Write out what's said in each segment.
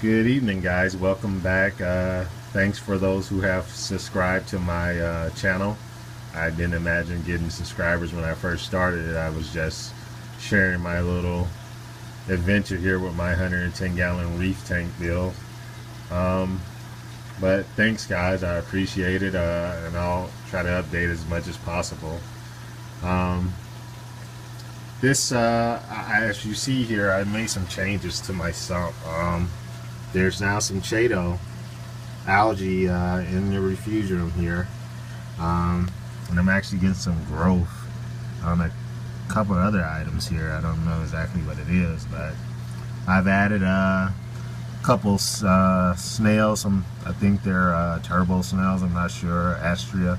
Good evening, guys. Welcome back. Thanks for those who have subscribed to my channel. I didn't imagine getting subscribers when I first started it. I was just sharing my little adventure here with my 110-gallon Reef tank build. But thanks, guys. I appreciate it, and I'll try to update as much as possible. As you see here, I made some changes to my sump. There's now some Chaeto algae in the refusorium here, and I'm actually getting some growth on a couple of other items here. I don't know exactly what it is, but I've added a couple snails. I think they're turbo snails, I'm not sure, Astrea,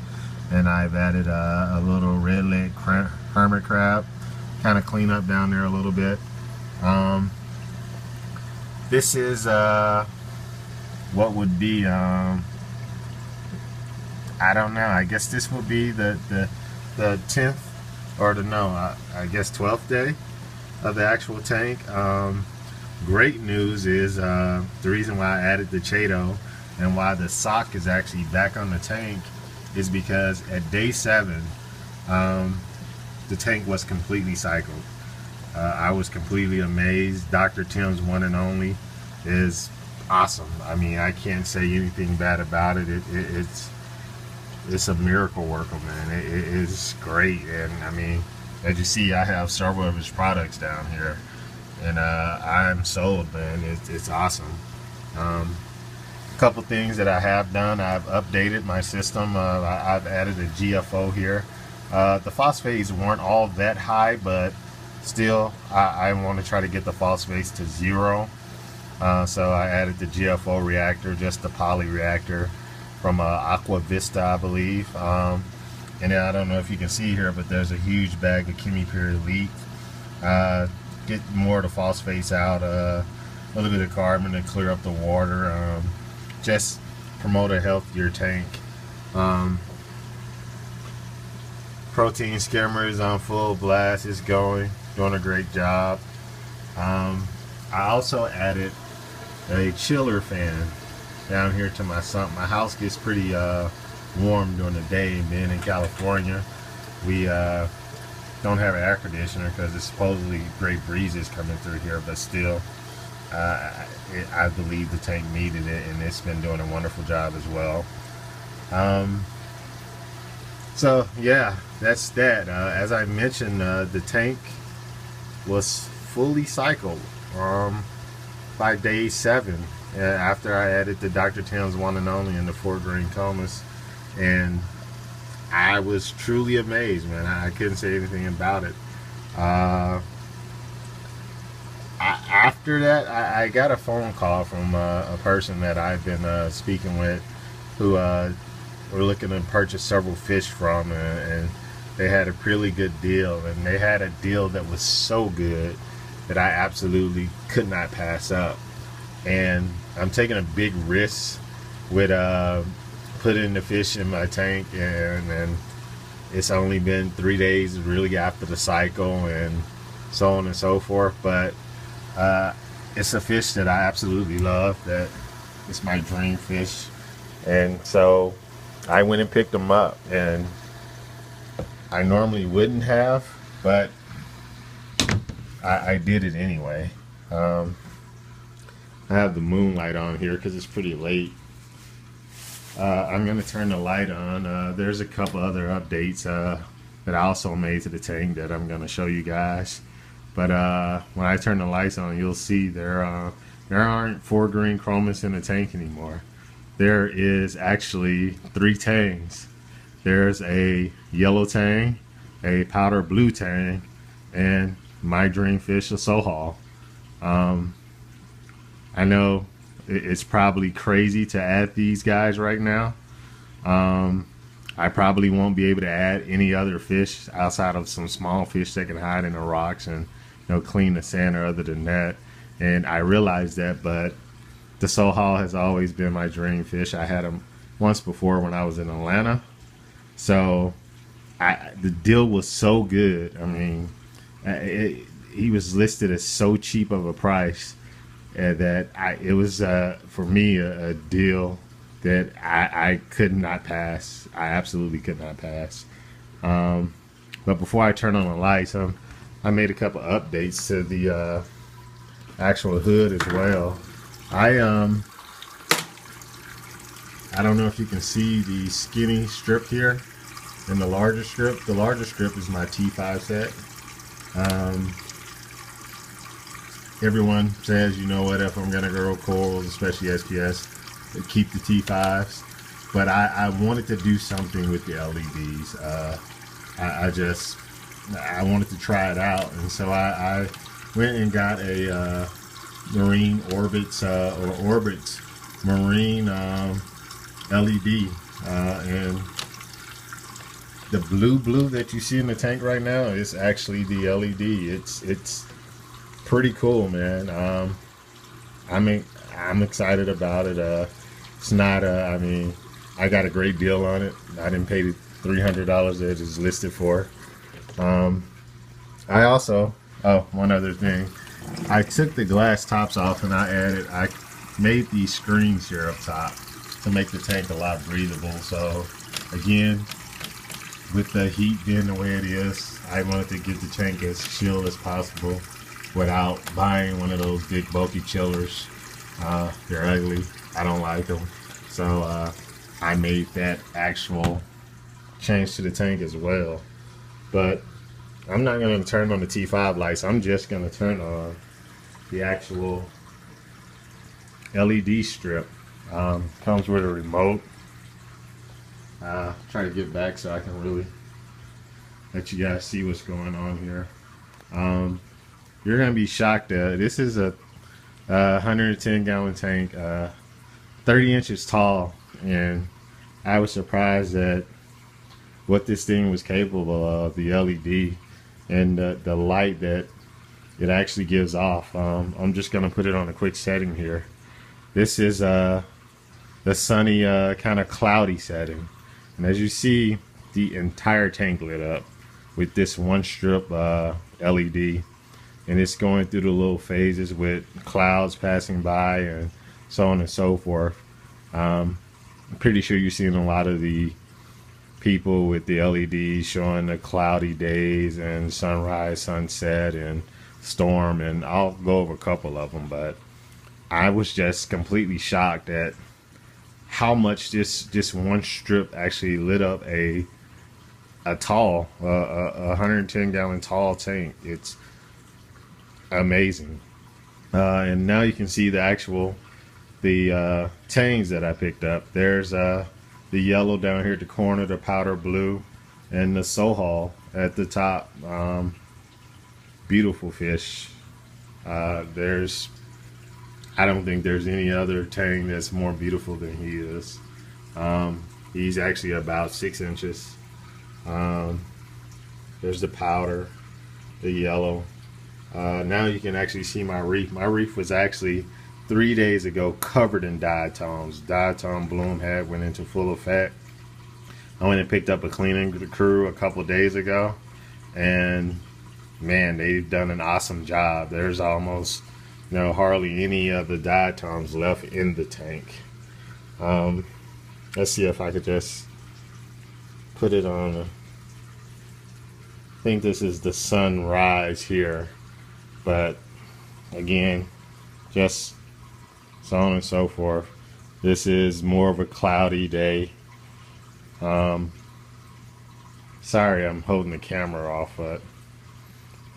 and I've added a little red-legged hermit crab, kind of clean up down there a little bit. This is what would be I don't know, I guess this would be the 10th or I guess 12th day of the actual tank. Great news is the reason why I added the Chaeto and why the sock is actually back on the tank is because at day 7 the tank was completely cycled. I was completely amazed. Dr. Tim's one and only is awesome. I mean, I can't say anything bad about it. It's a miracle worker, man. It is great. And I mean, as you see, I have several of his products down here, and I'm sold, man. It's awesome. A couple things that I have done: I've updated my system. I've added a GFO here. The phosphates weren't all that high, but still, I want to try to get the phosphates to 0. So I added the GFO reactor, just the poly reactor from Aqua Vista, I believe. And then I don't know if you can see here, but there's a huge bag of Chemipure Elite. Get more of the phosphates out, a little bit of carbon to clear up the water. Just promote a healthier tank. Protein skimmer is on full blast. It's doing a great job. I also added a chiller fan down here to my sump. My house gets pretty warm during the day, and being in California, we don't have an air conditioner because it's supposedly great breezes coming through here, but still I believe the tank needed it, and it's been doing a wonderful job as well. So yeah, that's that. As I mentioned, the tank was fully cycled by day 7 after I added the Dr. Tim's one and only and the 4-grain comas, and I was truly amazed, man. I couldn't say anything about it. After that, I got a phone call from a person that I've been speaking with, who we're looking to purchase several fish from, and they had a really good deal, and they had a deal that was so good that I absolutely could not pass up. And I'm taking a big risk with putting the fish in my tank, and it's only been 3 days really after the cycle and so on and so forth, but it's a fish that I absolutely love. That it's my dream fish, and so I went and picked them up, and I normally wouldn't have, but I did it anyway. I have the moonlight on here because it's pretty late. I'm going to turn the light on. There's a couple other updates that I also made to the tank that I'm going to show you guys. But when I turn the lights on, you'll see there aren't 4 green chromas in the tank anymore. There is actually 3 tangs. There's a yellow tang, a powder blue tang, and my dream fish, a sohal. I know it's probably crazy to add these guys right now. I probably won't be able to add any other fish outside of some small fish that can hide in the rocks and clean the center. Other than that, and I realize that, but the sohal has always been my dream fish. I had him once before when I was in Atlanta, so the deal was so good. I mean, he was listed as so cheap of a price and that it was for me a deal that I could not pass. I absolutely could not pass. But before I turn on the lights, I made a couple updates to the actual hood as well. I don't know if you can see the skinny strip here and the larger strip. The larger strip is my T5 set. Everyone says, you know what, if I'm gonna grow corals, especially SPS, keep the T5s. But I wanted to do something with the LEDs. I wanted to try it out, and so I went and got a Marine Orbits or Orbits Marine LED, and the blue that you see in the tank right now is actually the LED. It's pretty cool, man. I'm excited about it. It's not I mean, I got a great deal on it. I didn't pay the $300 that it is listed for. I also, one other thing, I took the glass tops off and I made these screens here up top to make the tank a lot breathable. So again, with the heat being the way it is, I wanted to get the tank as chill as possible without buying one of those big bulky chillers. They're ugly. I don't like them. So I made that actual change to the tank as well. But I'm not going to turn on the T5 lights. I'm just going to turn on the actual LED strip. Comes with a remote. Try to get back so I can really let you guys see what's going on here. You're going to be shocked. This is a 110 gallon tank, 30 inches tall, and I was surprised at what this thing was capable of, the LED and the light that it actually gives off. I'm just going to put it on a quick setting here. This is the sunny, kind of cloudy setting, and as you see, the entire tank lit up with this one strip LED, and it's going through the little phases with clouds passing by and so on and so forth. I'm pretty sure you're seeing a lot of the people with the LEDs showing the cloudy days and sunrise, sunset, and storm, and I'll go over a couple of them, but I was just completely shocked at how much this one strip actually lit up a tall 110 gallon tall tank. It's amazing. And now you can see the actual tangs that I picked up. There's the yellow down here at the corner, the powder blue, and the Sohal at the top. Beautiful fish. I don't think there's any other tang that's more beautiful than he is. He's actually about 6 inches. There's the powder, the yellow. Now you can actually see my reef. My reef was actually 3 days ago covered in diatoms. Diatom bloom had went into full effect. I went and picked up a cleaning crew a couple days ago, and man, they've done an awesome job. There's almost hardly any of the diatoms left in the tank. Let's see if I could just put it on. I think this is the sunrise here, but again, just so on and so forth. This is more of a cloudy day. Sorry, I'm holding the camera off, but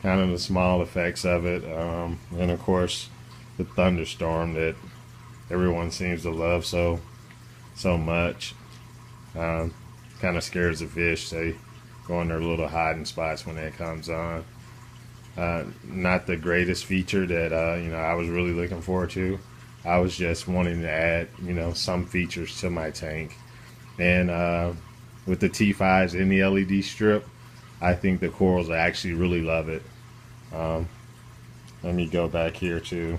kind of the small effects of it, and of course the thunderstorm that everyone seems to love so much. Kind of scares the fish. They go in their little hiding spots when that comes on. Not the greatest feature that I was really looking forward to. I was just wanting to add some features to my tank, and with the T5s in the LED strip, I think the corals actually really love it. Let me go back here to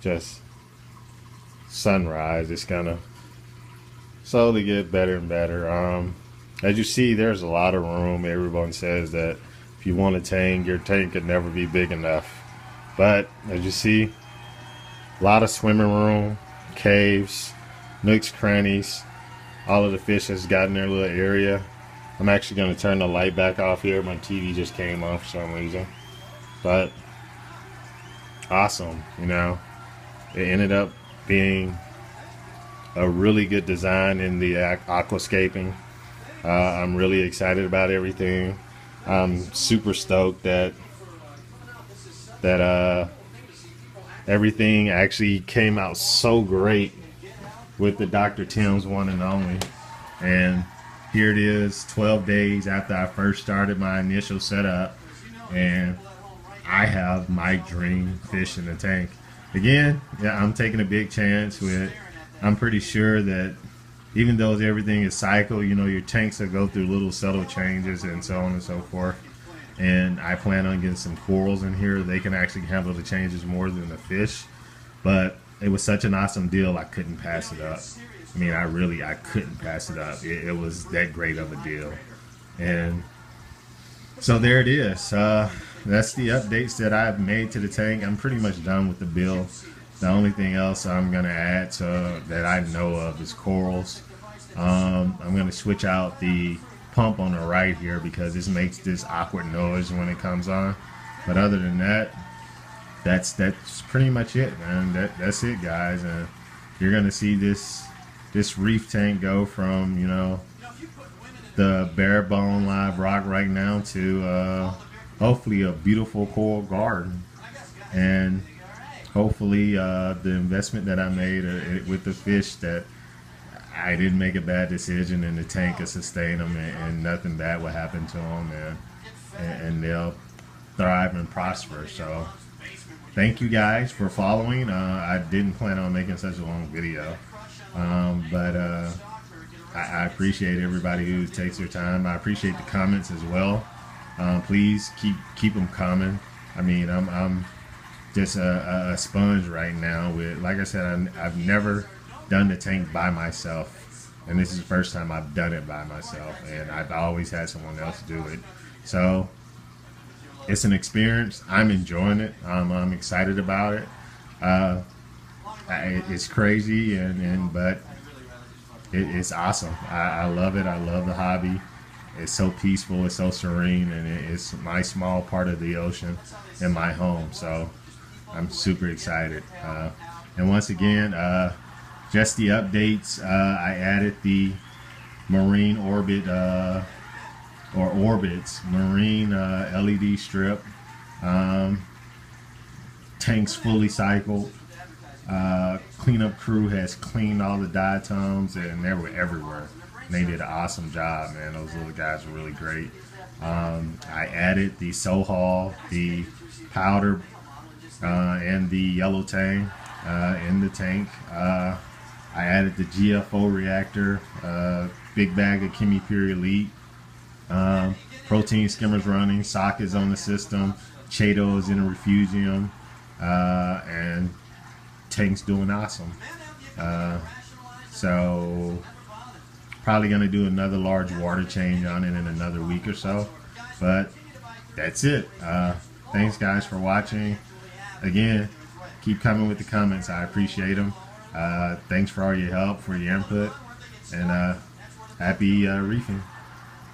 just sunrise. It's gonna slowly get better and better. As you see, there's a lot of room. Everyone says that if you want a tank, your tank could never be big enough. But as you see, a lot of swimming room, caves, nooks, crannies. All of the fish has gotten their little area. I'm actually going to turn the light back off here. My TV just came on for some reason. But awesome, you know. It ended up being a really good design in the aquascaping. I'm really excited about everything. I'm super stoked that everything actually came out so great with the Dr. Tim's one and only. And here it is, 12 days after I first started my initial setup, and I have my dream fish in the tank. Again, yeah, I'm taking a big chance with, I'm pretty sure that even though everything is cycle, you know, your tanks will go through little subtle changes and so on and so forth. And I plan on getting some corals in here. They can actually handle the changes more than the fish. But it was such an awesome deal, I couldn't pass it up. I mean, I couldn't pass it up. It was that great of a deal. And so there it is. That's the updates that I've made to the tank. I'm pretty much done with the build. The only thing else I'm going to add that I know of is corals. I'm going to switch out the pump on the right here because this makes this awkward noise when it comes on. But other than that, that's pretty much it, man. That's it, guys. And you're going to see this reef tank go from, you know, the bare bone live rock right now to hopefully a beautiful coral garden. And hopefully the investment that I made with the fish, that I didn't make a bad decision and the tank will sustain them and nothing bad will happen to them, and they'll thrive and prosper. So thank you guys for following. I didn't plan on making such a long video, but I appreciate everybody who takes their time. I appreciate the comments as well. Please keep them coming. I mean, I'm just a sponge right now with, like I said, I've never done the tank by myself, and this is the first time I've done it by myself, and I've always had someone else do it. So it's an experience. I'm enjoying it. I'm excited about it. It's crazy, but it's awesome. I love it. I love the hobby. It's so peaceful. It's so serene, and it's my small part of the ocean and my home. So I'm super excited. And once again, just the updates. I added the marine orbit orbits marine LED strip. Tanks fully cycled. Cleanup crew has cleaned all the diatoms, and they were everywhere. And they did an awesome job, man. Those little guys were really great. I added the Sohal, the powder, and the yellow tang in the tank. I added the GFO reactor, big bag of Chemi Pure Elite, protein skimmers running, sock is on the system, Chato is in a refugium, and tank's doing awesome. So probably going to do another large water change on it in another week or so, but that's it. Thanks guys for watching. Again, keep coming with the comments. I appreciate them. Thanks for all your help, for your input, and happy reefing.